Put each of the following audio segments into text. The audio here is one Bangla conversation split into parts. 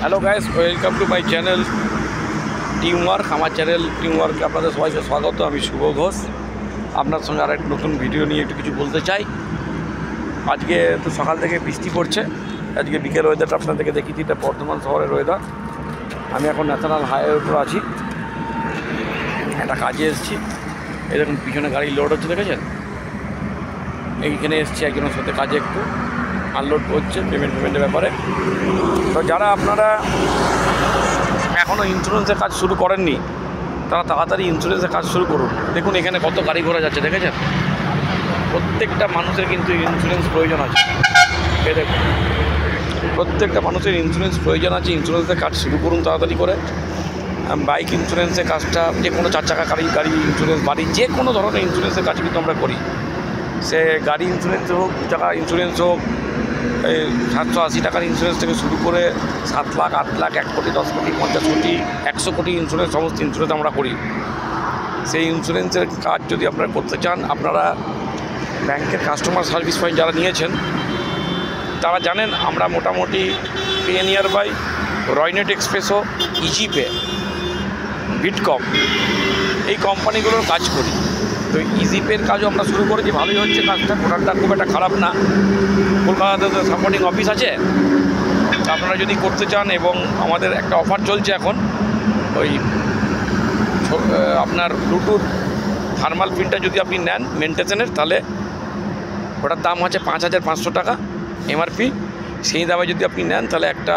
Hello guys, welcome to my channel team work. আমার চ্যানেল টিম ওয়ার্কে আপনাদের সবাইকে স্বাগত। আমি শুভ ঘোষ, আপনার সঙ্গে আর একটা নতুন ভিডিও নিয়ে একটু কিছু বলতে চাই। আজকে তো সকাল থেকে বৃষ্টি পড়ছে। আজকে বিকেল ওয়েদারটা আপনাদেরকে দেখিয়েছি, এটা বর্ধমান শহরের ওয়েদার। আমি এখন ন্যাশনাল হাইওয়ের উপর আছি, একটা কাজে এসেছি। এই দেখুন পিছনে গাড়ি লোড হচ্ছে, দেখেছেন? এইখানে এসেছি একজনের সাথে কাজে, একটু আনলোড করছে পেমেন্টের ব্যাপারে। তো যারা আপনারা এখনও ইন্স্যুরেন্সের কাজ শুরু করেননি, তারা তাড়াতাড়ি ইন্স্যুরেন্সের কাজ শুরু করুন। দেখুন এখানে কত গাড়ি ঘোড়া যাচ্ছে, দেখেছেন? প্রত্যেকটা মানুষের কিন্তু ইন্স্যুরেন্স প্রয়োজন আছে। এই দেখুন, প্রত্যেকটা মানুষের ইন্স্যুরেন্স প্রয়োজন আছে। ইন্স্যুরেন্সের কাজ শুরু করুন তাড়াতাড়ি করে। বাইক ইন্স্যুরেন্সের কাজটা, যে কোনো 4 চাকা গাড়ি ইন্স্যুরেন্স, বাড়ির যে কোনো ধরনের ইন্স্যুরেন্সের কাজ কিন্তু আমরা করি। সে গাড়ি ইন্স্যুরেন্স হোক, টাকা ইন্স্যুরেন্স হোক, এই 780 টাকার ইন্স্যুরেন্স থেকে শুরু করে 7 লাখ, 8 লাখ, 1 কোটি, 10 কোটি, 50 কোটি, 100 কোটি ইন্স্যুরেন্স, সমস্ত ইন্স্যুরেন্স আমরা করি। সেই ইন্স্যুরেন্সের কাজ যদি আপনারা করতে চান, আপনারা ব্যাংকের কাস্টমার সার্ভিস পয়েন্ট যারা নিয়েছেন তারা জানেন আমরা মোটামুটি পেনিয়ার বাই, রয়নেট এক্সপ্রেসো, ইজিপে, বিটকম, এই কোম্পানিগুলোর কাজ করি। তো ইজিপের কাজও আমরা শুরু করেছি, ভালোই হচ্ছে কাজটা, প্রোডাক্টটা খুব একটা খারাপ না। কলকাতাতে তো সাপোর্টিং অফিস আছে, আপনারা যদি করতে চান। এবং আমাদের একটা অফার চলছে এখন, ওই আপনার ব্লুটুথ থার্মাল প্রিন্টার যদি আপনি নেন মেন্টেশনের, তাহলে ওটার দাম হচ্ছে 5500 টাকা এমআরপি। সেই দামে যদি আপনি নেন তাহলে একটা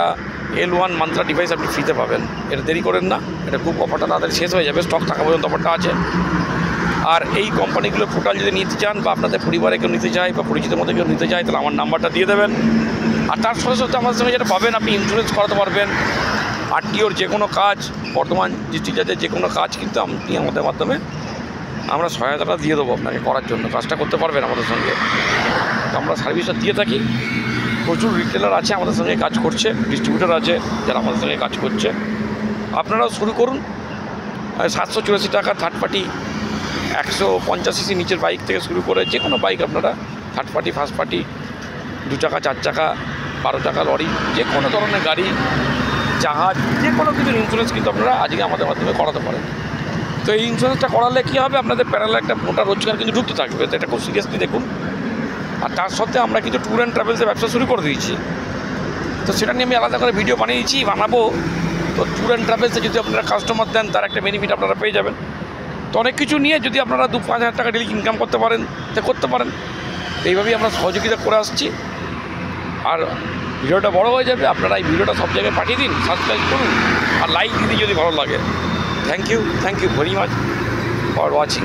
L1 মান্ত্রা ডিভাইস আপনি ফ্রিতে পাবেন। এটা দেরি করেন না, এটা খুব অফারটা তাড়াতাড়ি শেষ হয়ে যাবে, স্টক থাকা পর্যন্ত অফারটা আছে। আর এই কোম্পানিগুলো টোটাল যদি নিতে চান, বা আপনাদের পরিবারে কেউ নিতে চায়, বা পরিচিত মধ্যে কেউ নিতে চায়, তাহলে আমার নাম্বারটা দিয়ে দেবেন। আর তার সাথে সাথে আমাদের সঙ্গে যেটা পাবেন, আপনি ইন্স্যুরেন্স করাতে পারবেন। আরটিওর যে কোনো কাজ, বর্তমান ডিস্ট্রিক্ট জাজের যে কোনো কাজ কিন্তু আপনি আমাদের মাধ্যমে আমরা সহায়তাটা দিয়ে দেবো আপনাকে করার জন্য। কাজটা করতে পারবেন আমাদের সঙ্গে। আমরা সার্ভিসটা দিয়ে থাকি। প্রচুর রিটেলার আছে আমাদের সঙ্গে কাজ করছে, ডিস্ট্রিবিউটার আছে যারা আমাদের সঙ্গে কাজ করছে। আপনারাও শুরু করুন। 784 টাকা থার্ড পার্টি, 150 সিসি নিচের বাইক থেকে শুরু করে যে কোনো বাইক আপনারা, থার্ড পার্টি, ফার্স্ট পার্টি, 2 চাকা, 4 চাকা, 12 চাকা লরি, যে কোনো ধরনের গাড়ি, জাহাজ, যে কোনো কিছুর ইন্স্যুরেন্স কিন্তু আপনারা আজকে আমাদের মাধ্যমে করাতে পারেন। তো এই ইন্স্যুরেন্সটা করালে কী হবে, আপনাদের প্যারালাল একটা মোটা রোজগার কিন্তু ঢুকতে থাকবে। তো এটা খুব সিরিয়াসলি দেখুন। আর তার সাথে আমরা কিন্তু ট্যুর অ্যান্ড ট্রাভেলসের ব্যবসা শুরু করে দিয়েছি। তো সেটা নিয়ে আমি আলাদা করে ভিডিও বানাবো। তো ট্যুর অ্যান্ড ট্রাভেলসে যদি আপনারা কাস্টমার দেন, তার একটা বেনিফিট আপনারা পেয়ে যাবেন। তো অনেক কিছু নিয়ে যদি আপনারা 2-5 হাজার টাকা ডেলি ইনকাম করতে পারেন, তা করতে পারেন। এইভাবেই আমরা সহযোগিতা করে আসছি। আর ভিডিওটা বড় হয়ে যাবে, আপনারা এই ভিডিওটা সব জায়গায় পাঠিয়ে দিন, সাবস্ক্রাইব করুন আর লাইক দিদি যদি ভালো লাগে। Thank you very much for watching.